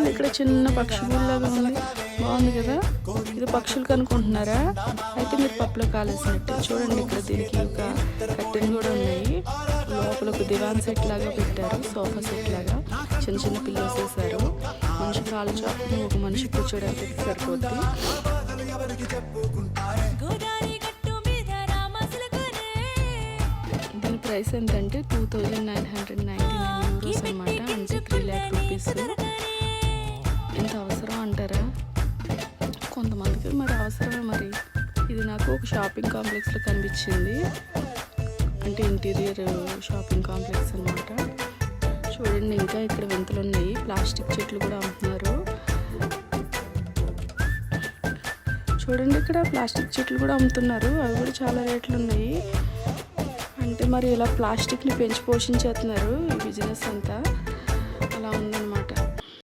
చూడండి ఇక్కడ చిన్న పక్షి లాగా ఉంది, బాగుంది కదా. ఇది పక్షులు కనుకుంటున్నారా? అయితే మీరు పప్పులో కాలేసినట్టు. చూడండి ఇక్కడ దీనికి ఒక కట్టెలు కూడా ఉన్నాయి. లోపల ఒక దివాన్ సెట్ లాగా పెట్టారు, సోఫా సెట్ లాగా. చిన్న చిన్న పిల్లోస్ వేసారు. మనిషి కాలు చాపు ఒక మనిషి కూర్చోడానికి సరిపోద్ది. దీని ప్రైస్ ఎంతంటే 2999 euros అనమాట, అంటే 3 lakh rupees. ఎంత అవసరం అంటారా? కొంతమందికి మరి అవసరమే. మరి ఇది నాకు ఒక షాపింగ్ కాంప్లెక్స్లో కనిపించింది, అంటే ఇంటీరియర్ షాపింగ్ కాంప్లెక్స్ అనమాట. చూడండి ఇంకా ఇక్కడ వింతలు ఉన్నాయి, ప్లాస్టిక్ చెట్లు కూడా అమ్ముతున్నారు. చూడండి ఇక్కడ ప్లాస్టిక్ చెట్లు కూడా అమ్ముతున్నారు, అవి కూడా చాలా రేట్లు ఉన్నాయి. అంటే మరి ఇలా ప్లాస్టిక్ని పెంచి పోషించేస్తున్నారు, ఈ బిజినెస్ అంతా అలా ఉందన్నమాట.